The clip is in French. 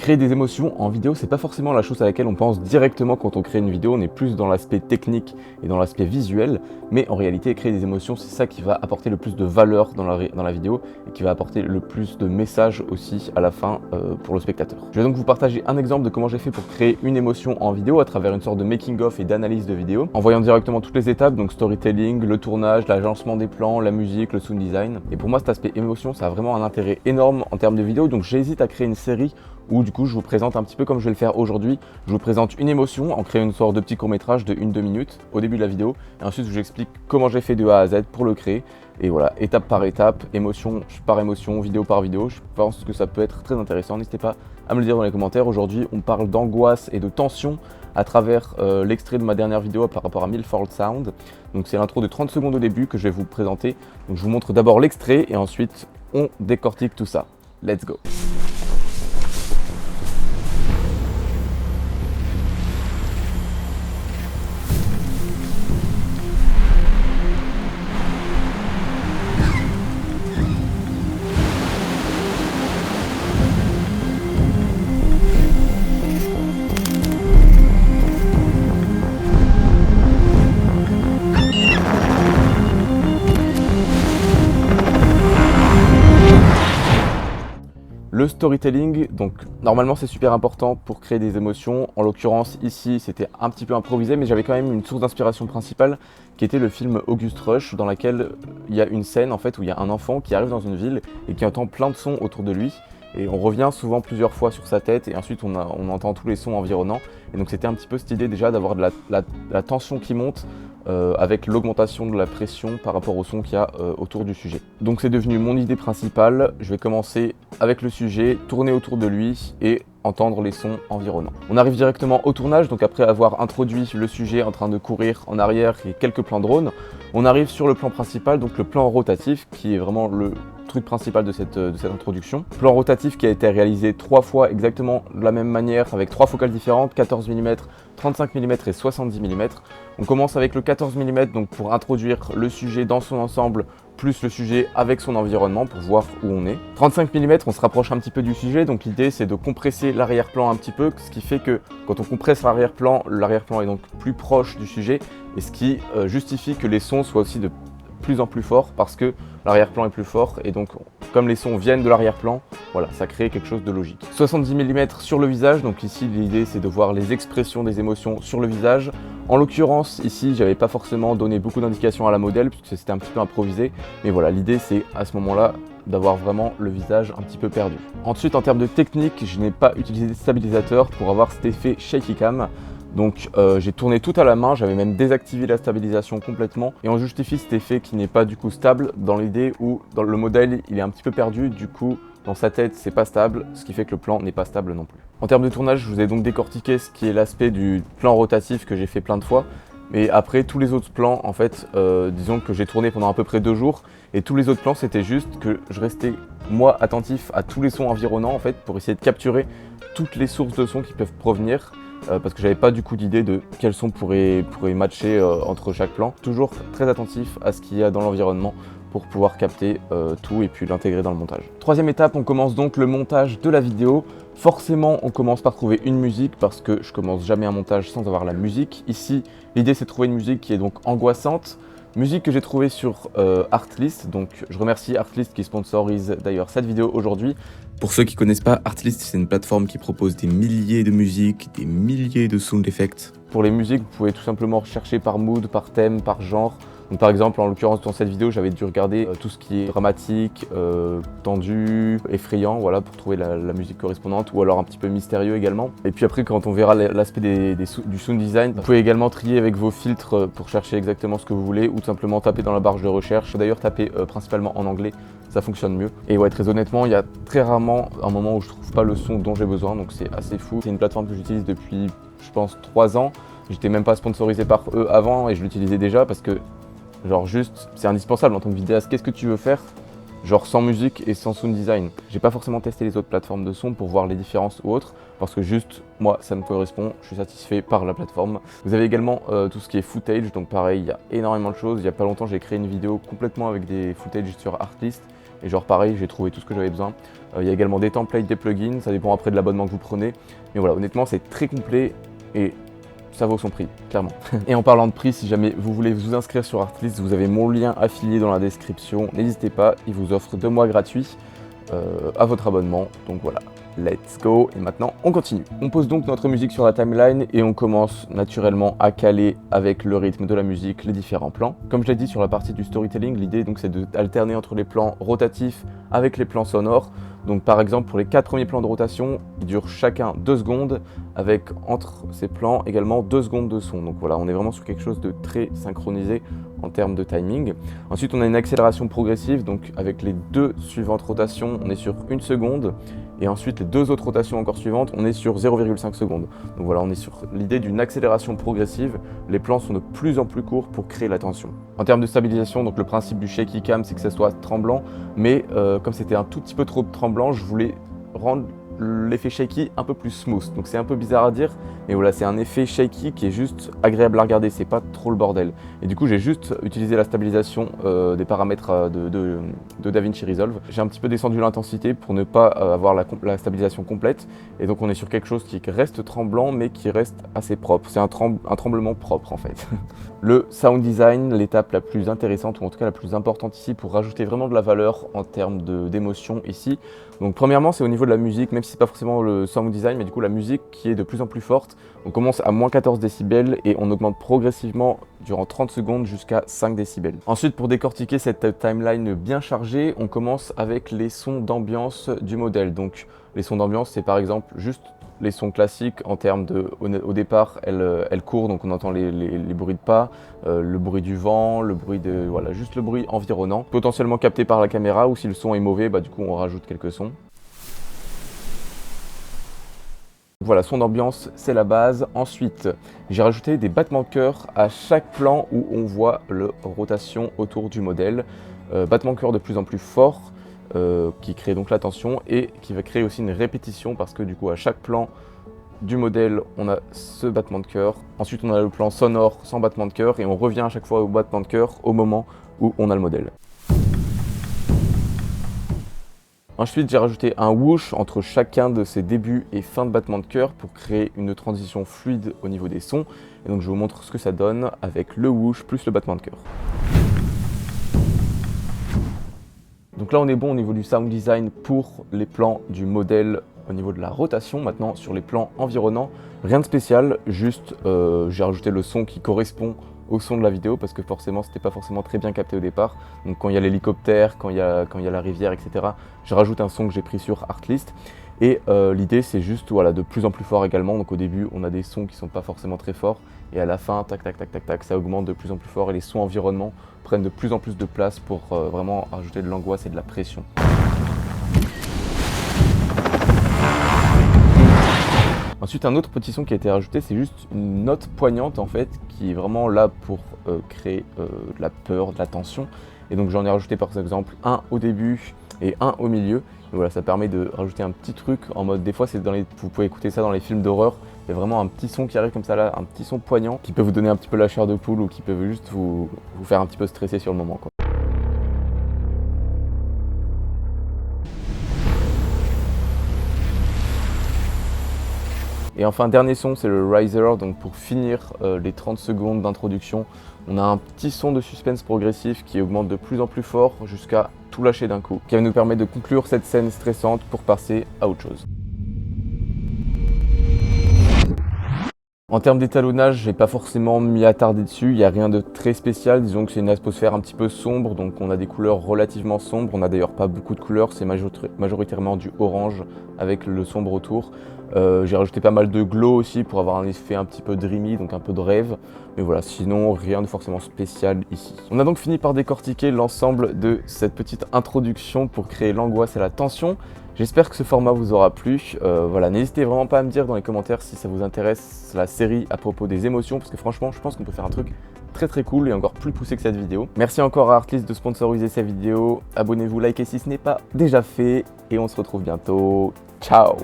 Créer des émotions en vidéo, c'est pas forcément la chose à laquelle on pense directement quand on crée une vidéo, on est plus dans l'aspect technique et dans l'aspect visuel, mais en réalité créer des émotions, c'est ça qui va apporter le plus de valeur dans la vidéo et qui va apporter le plus de messages aussi à la fin pour le spectateur. Je vais donc vous partager un exemple de comment j'ai fait pour créer une émotion en vidéo à travers une sorte de making-of et d'analyse de vidéo, en voyant directement toutes les étapes, donc storytelling, le tournage, l'agencement des plans, la musique, le sound design. Et pour moi cet aspect émotion, ça a vraiment un intérêt énorme en termes de vidéo, donc j'hésite à créer une série où du coup je vous présente un petit peu comme je vais le faire aujourd'hui. Je vous présente une émotion en créant une sorte de petit court-métrage de 1-2 minutes au début de la vidéo, et ensuite je vous explique comment j'ai fait de A à Z pour le créer. Et voilà, étape par étape, émotion par émotion, vidéo par vidéo. Je pense que ça peut être très intéressant. N'hésitez pas à me le dire dans les commentaires. Aujourd'hui, on parle d'angoisse et de tension à travers l'extrait de ma dernière vidéo par rapport à Milford Sound. Donc c'est l'intro de 30 secondes au début que je vais vous présenter. Donc je vous montre d'abord l'extrait et ensuite on décortique tout ça. Let's go! Le storytelling, donc normalement c'est super important pour créer des émotions. En l'occurrence ici c'était un petit peu improvisé, mais j'avais quand même une source d'inspiration principale qui était le film August Rush, dans laquelle il y a une scène en fait où il y a un enfant qui arrive dans une ville et qui entend plein de sons autour de lui. Et on revient souvent plusieurs fois sur sa tête et ensuite on entend tous les sons environnants. Et donc c'était un petit peu cette idée déjà d'avoir de la tension qui monte avec l'augmentation de la pression par rapport au son qu'il y a autour du sujet. Donc c'est devenu mon idée principale. Je vais commencer avec le sujet, tourner autour de lui et entendre les sons environnants. On arrive directement au tournage, donc après avoir introduit le sujet en train de courir en arrière et quelques plans drone, on arrive sur le plan principal, donc le plan rotatif qui est vraiment le truc principal de cette introduction. Plan rotatif qui a été réalisé 3 fois exactement de la même manière avec 3 focales différentes, 14 mm, 35 mm et 70 mm. On commence avec le 14 mm donc pour introduire le sujet dans son ensemble plus le sujet avec son environnement pour voir où on est. 35 mm, on se rapproche un petit peu du sujet, donc l'idée c'est de compresser l'arrière-plan un petit peu, ce qui fait que quand on compresse l'arrière-plan est donc plus proche du sujet et ce qui justifie que les sons soient aussi de plus en plus forts parce que l'arrière-plan est plus fort et donc comme les sons viennent de l'arrière-plan, voilà, ça crée quelque chose de logique. 70 mm sur le visage, donc ici l'idée c'est de voir les expressions des émotions sur le visage. En l'occurrence ici j'avais pas forcément donné beaucoup d'indications à la modèle puisque c'était un petit peu improvisé, mais voilà, l'idée c'est à ce moment-là d'avoir vraiment le visage un petit peu perdu. Ensuite en termes de technique, je n'ai pas utilisé de stabilisateur pour avoir cet effet shaky cam. Donc j'ai tourné tout à la main, j'avais même désactivé la stabilisation complètement et on justifie cet effet qui n'est pas du coup stable dans l'idée où dans le modèle il est un petit peu perdu, du coup dans sa tête c'est pas stable, ce qui fait que le plan n'est pas stable non plus. En termes de tournage, je vous ai donc décortiqué ce qui est l'aspect du plan rotatif que j'ai fait plein de fois, mais après tous les autres plans en fait, disons que j'ai tourné pendant à peu près 2 jours et tous les autres plans c'était juste que je restais moi attentif à tous les sons environnants en fait pour essayer de capturer toutes les sources de sons qui peuvent provenir. Parce que j'avais pas du coup d'idée de quels sons pourraient matcher entre chaque plan. Toujours très attentif à ce qu'il y a dans l'environnement pour pouvoir capter tout et puis l'intégrer dans le montage. Troisième étape, on commence donc le montage de la vidéo. Forcément, on commence par trouver une musique parce que je commence jamais un montage sans avoir la musique. Ici, l'idée c'est de trouver une musique qui est donc angoissante. Musique que j'ai trouvée sur Artlist, donc je remercie Artlist qui sponsorise d'ailleurs cette vidéo aujourd'hui. Pour ceux qui ne connaissent pas, Artlist c'est une plateforme qui propose des milliers de musiques, des milliers de sound effects. Pour les musiques, vous pouvez tout simplement rechercher par mood, par thème, par genre. Donc par exemple, en l'occurrence dans cette vidéo, j'avais dû regarder tout ce qui est dramatique, tendu, effrayant, voilà, pour trouver la musique correspondante, ou alors un petit peu mystérieux également. Et puis après, quand on verra l'aspect du sound design, vous pouvez également trier avec vos filtres pour chercher exactement ce que vous voulez, ou tout simplement taper dans la barre de recherche. D'ailleurs, taper principalement en anglais, ça fonctionne mieux. Et ouais, très honnêtement, il y a très rarement un moment où je trouve pas le son dont j'ai besoin, donc c'est assez fou. C'est une plateforme que j'utilise depuis, je pense, 3 ans. J'étais même pas sponsorisé par eux avant et je l'utilisais déjà parce que genre juste, c'est indispensable en tant que vidéaste. Qu'est-ce que tu veux faire genre sans musique et sans sound design? J'ai pas forcément testé les autres plateformes de son pour voir les différences ou autres, parce que juste, moi, ça me correspond, je suis satisfait par la plateforme. Vous avez également tout ce qui est footage, donc pareil, il y a énormément de choses. Il y a pas longtemps, j'ai créé une vidéo complètement avec des footages sur Artlist, Et genre pareil, j'ai trouvé tout ce que j'avais besoin. Il y a également des templates, des plugins, ça dépend après de l'abonnement que vous prenez. Mais voilà, honnêtement, c'est très complet et ça vaut son prix, clairement. Et en parlant de prix, si jamais vous voulez vous inscrire sur Artlist, vous avez mon lien affilié dans la description. N'hésitez pas, il vous offre 2 mois gratuits à votre abonnement. Donc voilà, let's go. Et maintenant, on continue. On pose donc notre musique sur la timeline et on commence naturellement à caler avec le rythme de la musique les différents plans. Comme je l'ai dit sur la partie du storytelling, l'idée donc c'est d'alterner entre les plans rotatifs avec les plans sonores. Donc par exemple pour les 4 premiers plans de rotation, ils durent chacun 2 secondes avec entre ces plans également 2 secondes de son. Donc voilà, on est vraiment sur quelque chose de très synchronisé en termes de timing. Ensuite on a une accélération progressive, donc avec les 2 suivantes rotations, on est sur 1 seconde. Et ensuite les 2 autres rotations encore suivantes, on est sur 0,5 secondes. Donc voilà, on est sur l'idée d'une accélération progressive. Les plans sont de plus en plus courts pour créer la tension. En termes de stabilisation, donc le principe du shaky cam, c'est que ça soit tremblant, mais comme c'était un tout petit peu trop tremblant, je voulais rendre l'effet shaky un peu plus smooth. Donc c'est un peu bizarre à dire, mais voilà, c'est un effet shaky qui est juste agréable à regarder, c'est pas trop le bordel. Et du coup, j'ai juste utilisé la stabilisation des paramètres de DaVinci Resolve. J'ai un petit peu descendu l'intensité pour ne pas avoir la stabilisation complète. Et donc on est sur quelque chose qui reste tremblant, mais qui reste assez propre. C'est un tremblement propre en fait. Le sound design, l'étape la plus intéressante, ou en tout cas la plus importante ici pour rajouter vraiment de la valeur en termes d'émotion ici. Donc premièrement, c'est au niveau de la musique, même si c'est pas forcément le sound design, mais du coup la musique qui est de plus en plus forte. On commence à moins 14 décibels et on augmente progressivement durant 30 secondes jusqu'à 5 décibels. Ensuite, pour décortiquer cette timeline bien chargée, on commence avec les sons d'ambiance du modèle. Donc les sons d'ambiance, c'est par exemple juste les sons classiques en termes de, au départ, elle court, donc on entend les bruits de pas, le bruit du vent, le bruit de, voilà, juste le bruit environnant, potentiellement capté par la caméra, ou si le son est mauvais, bah du coup on rajoute quelques sons. Voilà, son d'ambiance, c'est la base. Ensuite, j'ai rajouté des battements de cœur à chaque plan où on voit la rotation autour du modèle. Battements de cœur de plus en plus forts, qui crée donc la tension et qui va créer aussi une répétition parce que du coup à chaque plan du modèle on a ce battement de cœur. Ensuite on a le plan sonore sans battement de cœur et on revient à chaque fois au battement de cœur au moment où on a le modèle. Ensuite j'ai rajouté un whoosh entre chacun de ces débuts et fins de battement de cœur pour créer une transition fluide au niveau des sons. Et donc je vous montre ce que ça donne avec le whoosh plus le battement de cœur. Donc là on est bon au niveau du sound design pour les plans du modèle au niveau de la rotation. Maintenant sur les plans environnants, rien de spécial, juste j'ai rajouté le son qui correspond au son de la vidéo parce que forcément c'était pas forcément très bien capté au départ. Donc quand il y a l'hélicoptère, quand il y a la rivière, etc. je rajoute un son que j'ai pris sur Artlist. Et l'idée c'est juste voilà, de plus en plus fort également. Donc au début on a des sons qui sont pas forcément très forts et à la fin tac tac tac tac tac ça augmente de plus en plus fort et les sons environnement prennent de plus en plus de place pour vraiment rajouter de l'angoisse et de la pression. Ensuite un autre petit son qui a été rajouté, c'est juste une note poignante en fait qui est vraiment là pour créer de la peur, de la tension. Et donc j'en ai rajouté par exemple un au début et un au milieu. Et voilà, ça permet de rajouter un petit truc en mode, des fois c'est vous pouvez écouter ça dans les films d'horreur, il y a vraiment un petit son qui arrive comme ça là, un petit son poignant qui peut vous donner un petit peu la chair de poule ou qui peut juste vous faire un petit peu stresser sur le moment, quoi. Et enfin dernier son, c'est le riser, donc pour finir les 30 secondes d'introduction, on a un petit son de suspense progressif qui augmente de plus en plus fort jusqu'à tout lâcher d'un coup, qui va nous permettre de conclure cette scène stressante pour passer à autre chose. En termes d'étalonnage, j'ai pas forcément m'y attarder dessus, il n'y a rien de très spécial, disons que c'est une atmosphère un petit peu sombre, donc on a des couleurs relativement sombres, on n'a d'ailleurs pas beaucoup de couleurs, c'est majoritairement du orange avec le sombre autour. J'ai rajouté pas mal de glow aussi pour avoir un effet un petit peu dreamy, donc un peu de rêve, mais voilà, sinon rien de forcément spécial ici. On a donc fini par décortiquer l'ensemble de cette petite introduction pour créer l'angoisse et la tension. J'espère que ce format vous aura plu. Voilà, n'hésitez vraiment pas à me dire dans les commentaires si ça vous intéresse la série à propos des émotions, parce que franchement, je pense qu'on peut faire un truc très cool et encore plus poussé que cette vidéo. Merci encore à Artlist de sponsoriser cette vidéo. Abonnez-vous, likez si ce n'est pas déjà fait, et on se retrouve bientôt. Ciao!